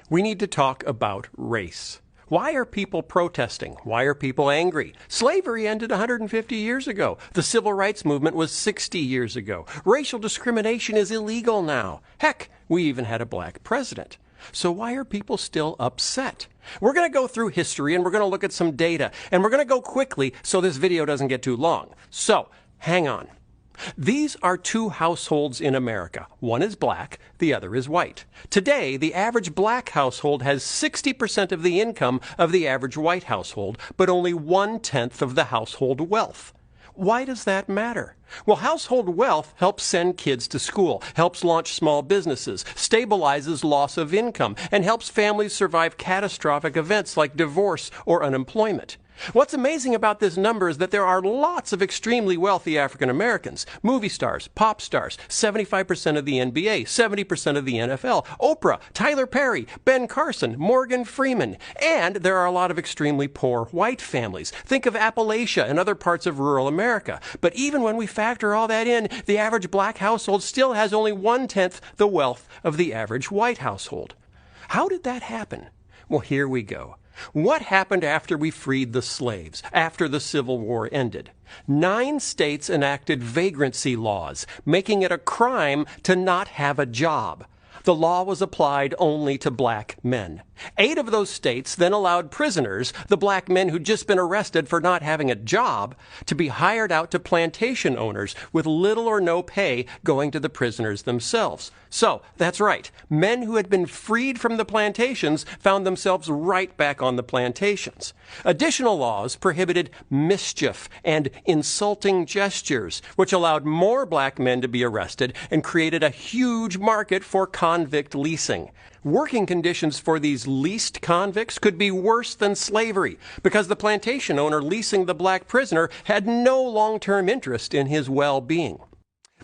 We need to talk about race. Why are people protesting? Why are people angry? Slavery ended 150 years ago. The civil rights movement was 60 years ago. Racial discrimination is illegal now. Heck, we even had a black president. So why are people still upset? We're going to go through history and we're going to look at some data. And we're going to go quickly so this video doesn't get too long. So, hang on. These are two households in America. One is black, the other is white. Today, the average black household has 60% of the income of the average white household, but only 1/10 of the household wealth. Why does that matter? Well, household wealth helps send kids to school, helps launch small businesses, stabilizes loss of income, and helps families survive catastrophic events like divorce or unemployment. What's amazing about this number is that there are lots of extremely wealthy African Americans, movie stars, pop stars, 75% of the NBA, 70% of the NFL, Oprah, Tyler Perry, Ben Carson, Morgan Freeman, and there are a lot of extremely poor white families. Think of Appalachia and other parts of rural America. But even when we factor all that in, the average black household still has only 1/10 the wealth of the average white household. How did that happen? Well, here we go. What happened after we freed the slaves, after the Civil War ended? 9 states enacted vagrancy laws, making it a crime to not have a job. The law was applied only to black men. 8 of those states then allowed prisoners, the black men who'd just been arrested for not having a job, to be hired out to plantation owners with little or no pay going to the prisoners themselves. So, that's right, men who had been freed from the plantations found themselves right back on the plantations. Additional laws prohibited mischief and insulting gestures, which allowed more black men to be arrested and created a huge market for convict leasing. Working conditions for these leased convicts could be worse than slavery because the plantation owner leasing the black prisoner had no long-term interest in his well-being.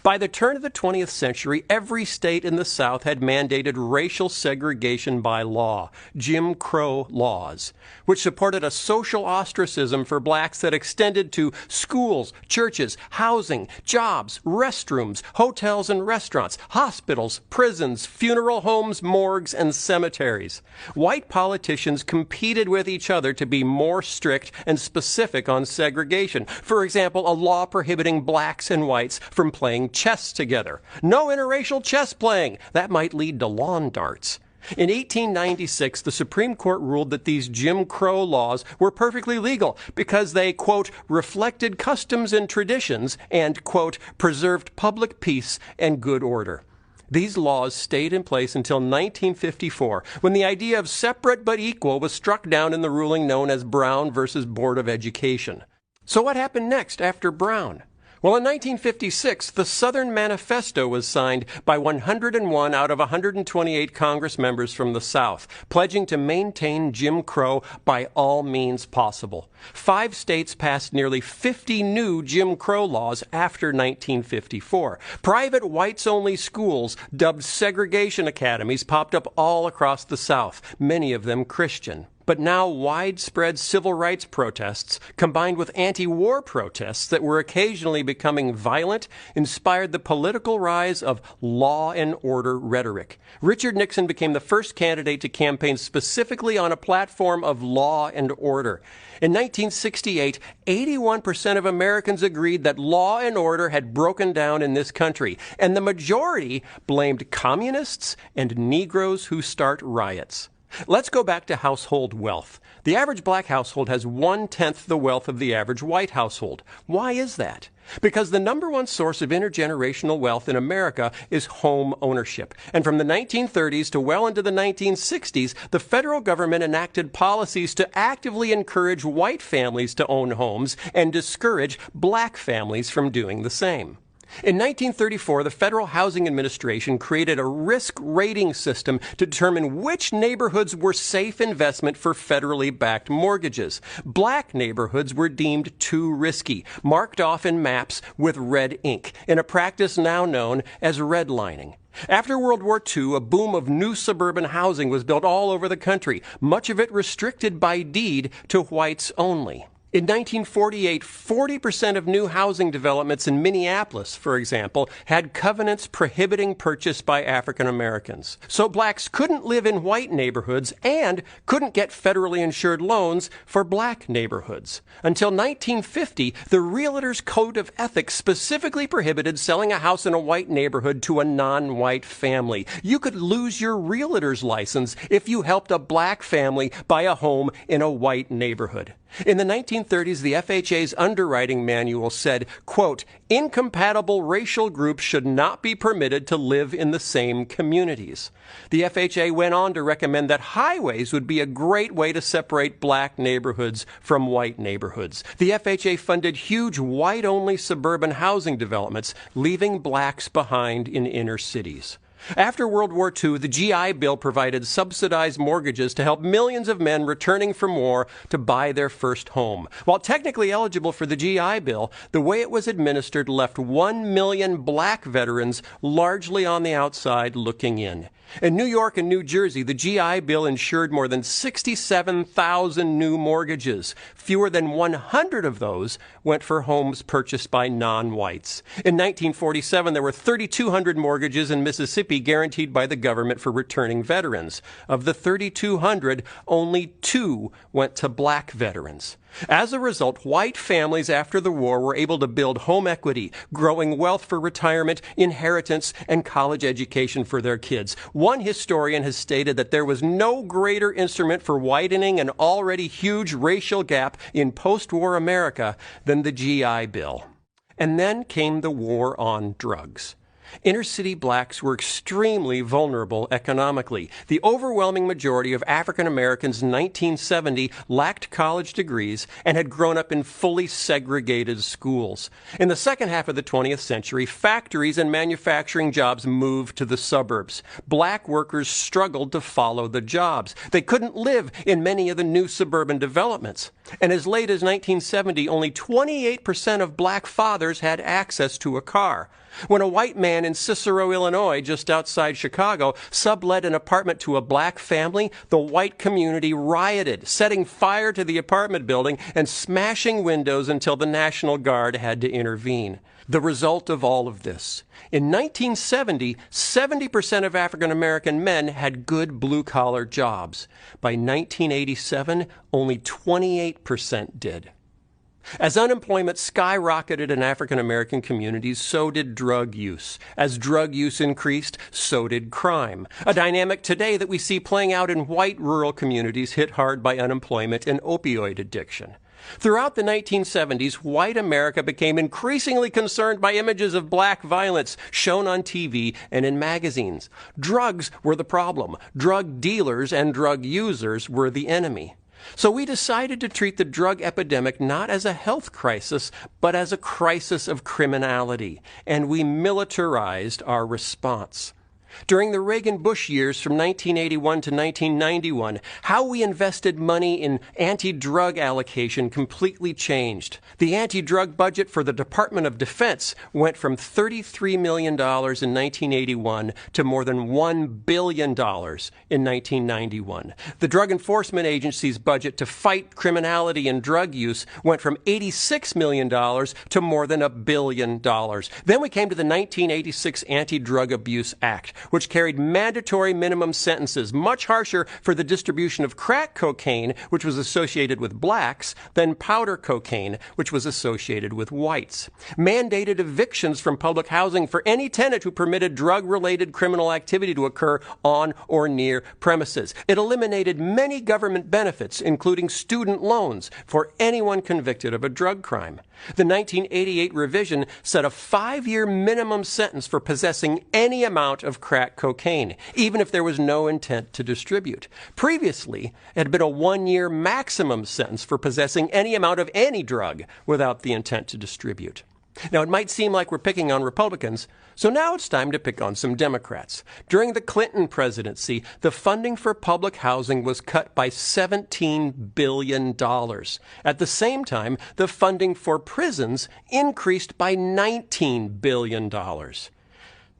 By the turn of the 20th century, every state in the South had mandated racial segregation by law, Jim Crow laws, which supported a social ostracism for blacks that extended to schools, churches, housing, jobs, restrooms, hotels and restaurants, hospitals, prisons, funeral homes, morgues, and cemeteries. White politicians competed with each other to be more strict and specific on segregation. For example, a law prohibiting blacks and whites from playing chess together. No interracial chess playing. That might lead to lawn darts. In 1896, the Supreme Court ruled that these Jim Crow laws were perfectly legal because they, quote, reflected customs and traditions and, quote, preserved public peace and good order. These laws stayed in place until 1954, when the idea of separate but equal was struck down in the ruling known as Brown versus Board of Education. So what happened next after Brown? Well, in 1956, the Southern Manifesto was signed by 101 out of 128 Congress members from the South, pledging to maintain Jim Crow by all means possible. 5 states passed nearly 50 new Jim Crow laws after 1954. Private whites-only schools, dubbed segregation academies, popped up all across the South, many of them Christian. But now widespread civil rights protests, combined with anti-war protests that were occasionally becoming violent, inspired the political rise of law and order rhetoric. Richard Nixon became the first candidate to campaign specifically on a platform of law and order. In 1968, 81% of Americans agreed that law and order had broken down in this country, and the majority blamed communists and Negroes who start riots. Let's go back to household wealth. The average black household has 1/10 the wealth of the average white household. Why is that? Because the number one source of intergenerational wealth in America is home ownership. And from the 1930s to well into the 1960s, the federal government enacted policies to actively encourage white families to own homes and discourage black families from doing the same. In 1934, the Federal Housing Administration created a risk rating system to determine which neighborhoods were safe investment for federally backed mortgages. Black neighborhoods were deemed too risky, marked off in maps with red ink, in a practice now known as redlining. After World War II, a boom of new suburban housing was built all over the country, much of it restricted by deed to whites only. In 1948, 40% of new housing developments in Minneapolis, for example, had covenants prohibiting purchase by African Americans. So blacks couldn't live in white neighborhoods and couldn't get federally insured loans for black neighborhoods. Until 1950, the Realtors Code of Ethics specifically prohibited selling a house in a white neighborhood to a non-white family. You could lose your realtor's license if you helped a black family buy a home in a white neighborhood. In the 1930s, the FHA's underwriting manual said, quote, incompatible racial groups should not be permitted to live in the same communities. The FHA went on to recommend that highways would be a great way to separate black neighborhoods from white neighborhoods. The FHA funded huge white-only suburban housing developments, leaving blacks behind in inner cities. After World War II, the GI Bill provided subsidized mortgages to help millions of men returning from war to buy their first home. While technically eligible for the GI Bill, the way it was administered left 1 million black veterans largely on the outside looking in. In New York and New Jersey, the GI Bill insured more than 67,000 new mortgages. Fewer than 100 of those went for homes purchased by non-whites. In 1947, there were 3,200 mortgages in Mississippi guaranteed by the government for returning veterans. Of the 3,200, only 2 went to black veterans. As a result, white families after the war were able to build home equity, growing wealth for retirement, inheritance, and college education for their kids. One historian has stated that there was no greater instrument for widening an already huge racial gap in post-war America than the GI Bill. And then came the war on drugs. Inner-city blacks were extremely vulnerable economically. The overwhelming majority of African Americans in 1970 lacked college degrees and had grown up in fully segregated schools. In the second half of the 20th century, factories and manufacturing jobs moved to the suburbs. Black workers struggled to follow the jobs. They couldn't live in many of the new suburban developments. And as late as 1970, only 28% of black fathers had access to a car. When a white man in Cicero, Illinois, just outside Chicago, sublet an apartment to a black family, the white community rioted, setting fire to the apartment building and smashing windows until the National Guard had to intervene. The result of all of this: in 1970, 70% of African American men had good blue-collar jobs. By 1987, only 28% did. As unemployment skyrocketed in African American communities, so did drug use. As drug use increased, so did crime. A dynamic today that we see playing out in white rural communities hit hard by unemployment and opioid addiction. Throughout the 1970s, white America became increasingly concerned by images of black violence shown on TV and in magazines. Drugs were the problem. Drug dealers and drug users were the enemy. So we decided to treat the drug epidemic not as a health crisis, but as a crisis of criminality, and we militarized our response. During the Reagan-Bush years from 1981 to 1991, how we invested money in anti-drug allocation completely changed. The anti-drug budget for the Department of Defense went from $33 million in 1981 to more than $1 billion in 1991. The Drug Enforcement Agency's budget to fight criminality and drug use went from $86 million to more than $1 billion. Then we came to the 1986 Anti-Drug Abuse Act, which carried mandatory minimum sentences, much harsher for the distribution of crack cocaine, which was associated with blacks, than powder cocaine, which was associated with whites. Mandated evictions from public housing for any tenant who permitted drug-related criminal activity to occur on or near premises. It eliminated many government benefits, including student loans, for anyone convicted of a drug crime. The 1988 revision set a 5-year minimum sentence for possessing any amount of crack cocaine, even if there was no intent to distribute. Previously, it had been a 1-year maximum sentence for possessing any amount of any drug without the intent to distribute. Now, it might seem like we're picking on Republicans, so now it's time to pick on some Democrats. During the Clinton presidency, the funding for public housing was cut by $17 billion. At the same time, the funding for prisons increased by $19 billion.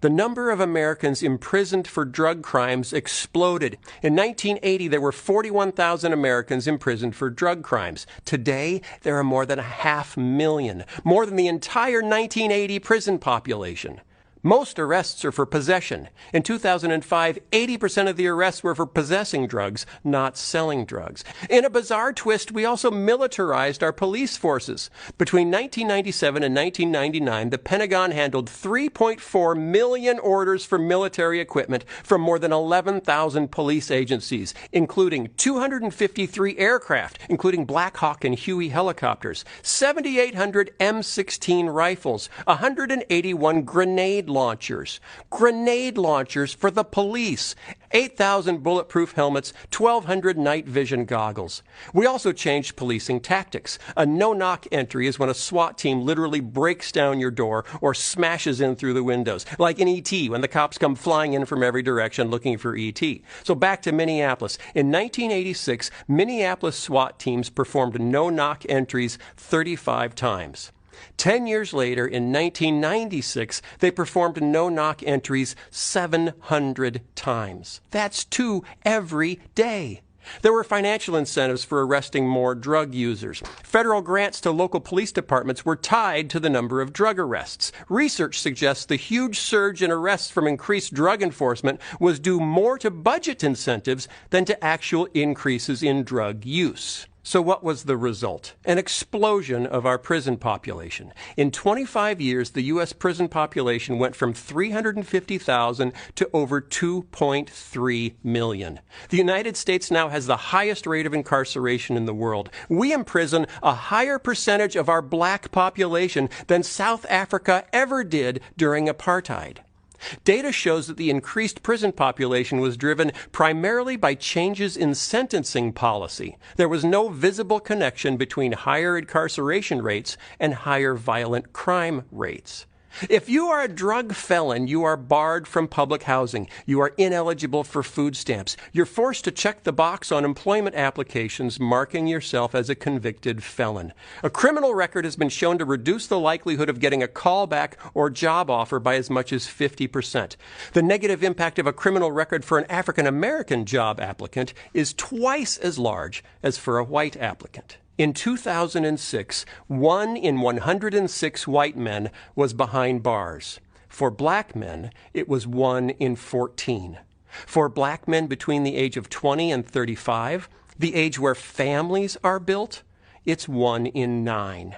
The number of Americans imprisoned for drug crimes exploded. In 1980, there were 41,000 Americans imprisoned for drug crimes. Today, there are more than 500,000, more than the entire 1980 prison population. Most arrests are for possession. In 2005, 80% of the arrests were for possessing drugs, not selling drugs. In a bizarre twist, we also militarized our police forces. Between 1997 and 1999, the Pentagon handled 3.4 million orders for military equipment from more than 11,000 police agencies, including 253 aircraft, including Black Hawk and Huey helicopters, 7,800 M16 rifles, 181 grenade launchers for the police, 8,000 bulletproof helmets, 1,200 night vision goggles. We also changed policing tactics. A no-knock entry is when a SWAT team literally breaks down your door or smashes in through the windows, like in E.T. when the cops come flying in from every direction looking for E.T. So back to Minneapolis. In 1986, Minneapolis SWAT teams performed no-knock entries 35 times. 10 years later, in 1996, they performed no-knock entries 700 times. That's 2 every day. There were financial incentives for arresting more drug users. Federal grants to local police departments were tied to the number of drug arrests. Research suggests the huge surge in arrests from increased drug enforcement was due more to budget incentives than to actual increases in drug use. So what was the result? An explosion of our prison population. In 25 years, the U.S. prison population went from 350,000 to over 2.3 million. The United States now has the highest rate of incarceration in the world. We imprison a higher percentage of our black population than South Africa ever did during apartheid. Data shows that the increased prison population was driven primarily by changes in sentencing policy. There was no visible connection between higher incarceration rates and higher violent crime rates. If you are a drug felon, you are barred from public housing. You are ineligible for food stamps. You're forced to check the box on employment applications marking yourself as a convicted felon. A criminal record has been shown to reduce the likelihood of getting a callback or job offer by as much as 50%. The negative impact of a criminal record for an African American job applicant is twice as large as for a white applicant. In 2006, 1 in 106 white men was behind bars. For black men, it was 1 in 14. For black men between the age of 20 and 35, the age where families are built, it's 1 in 9.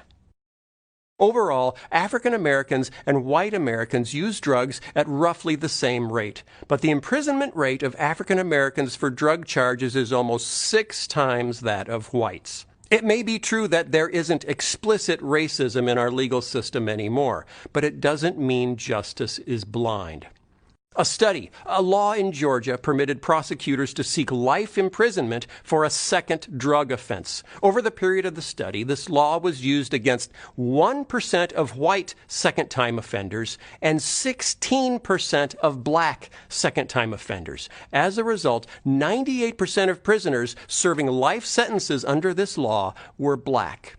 Overall, African Americans and white Americans use drugs at roughly the same rate, but the imprisonment rate of African Americans for drug charges is almost 6 times that of whites. It may be true that there isn't explicit racism in our legal system anymore, but it doesn't mean justice is blind. A law in Georgia permitted prosecutors to seek life imprisonment for a second drug offense. Over the period of the study, this law was used against 1% of white second-time offenders and 16% of black second-time offenders. As a result, 98% of prisoners serving life sentences under this law were black.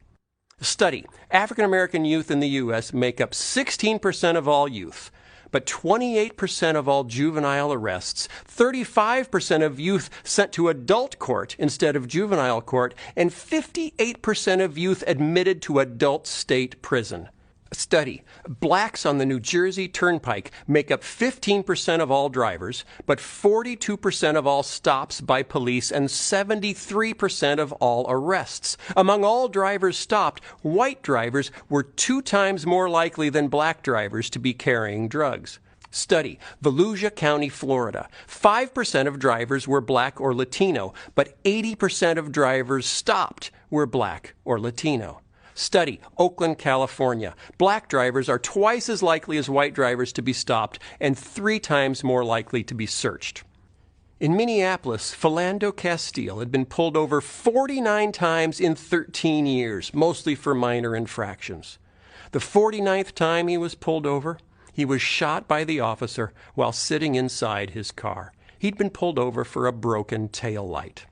Study: African American youth in the U.S. make up 16% of all youth, but 28% of all juvenile arrests, 35% of youth sent to adult court instead of juvenile court, and 58% of youth admitted to adult state prison. Study: blacks on the New Jersey Turnpike make up 15% of all drivers, but 42% of all stops by police and 73% of all arrests. Among all drivers stopped, white drivers were 2 times more likely than black drivers to be carrying drugs. Study: Volusia County, Florida. 5% of drivers were black or Latino, but 80% of drivers stopped were black or Latino. Study: Oakland, California. Black drivers are twice as likely as white drivers to be stopped and 3 times more likely to be searched. In Minneapolis, Philando Castile had been pulled over 49 times in 13 years, mostly for minor infractions. The 49th time he was pulled over, he was shot by the officer while sitting inside his car. He'd been pulled over for a broken taillight.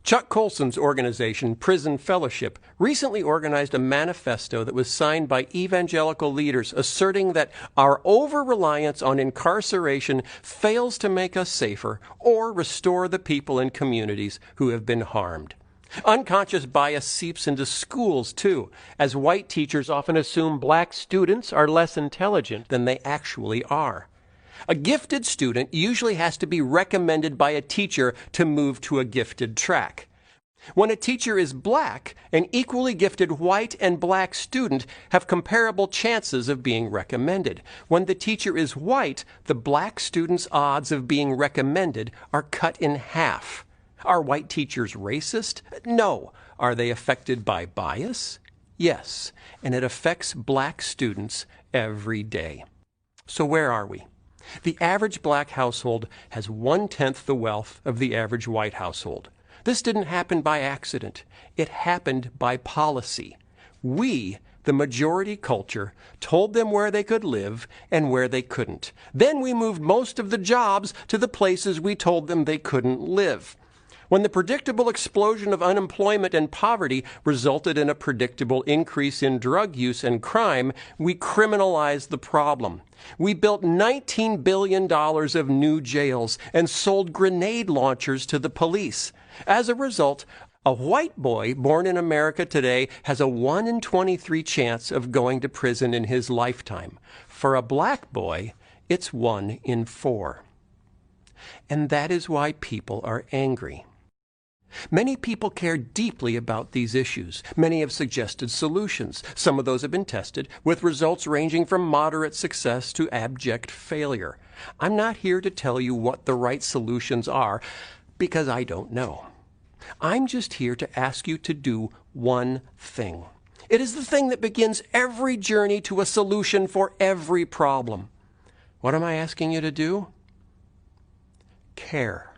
Chuck Colson's organization, Prison Fellowship, recently organized a manifesto that was signed by evangelical leaders asserting that our over-reliance on incarceration fails to make us safer or restore the people and communities who have been harmed. Unconscious bias seeps into schools, too, as white teachers often assume black students are less intelligent than they actually are. A gifted student usually has to be recommended by a teacher to move to a gifted track. When a teacher is black, an equally gifted white and black student have comparable chances of being recommended. When the teacher is white, the black student's odds of being recommended are cut in half. Are white teachers racist? No. Are they affected by bias? Yes. And it affects black students every day. So where are we? The average black household has 1/10 the wealth of the average white household. This didn't happen by accident. It happened by policy. We, the majority culture, told them where they could live and where they couldn't. Then we moved most of the jobs to the places we told them they couldn't live. When the predictable explosion of unemployment and poverty resulted in a predictable increase in drug use and crime, we criminalized the problem. We built $19 billion of new jails and sold grenade launchers to the police. As a result, a white boy born in America today has a 1 in 23 chance of going to prison in his lifetime. For a black boy, it's 1 in 4. And that is why people are angry. Many people care deeply about these issues. Many have suggested solutions. Some of those have been tested, with results ranging from moderate success to abject failure. I'm not here to tell you what the right solutions are, because I don't know. I'm just here to ask you to do one thing. It is the thing that begins every journey to a solution for every problem. What am I asking you to do? Care.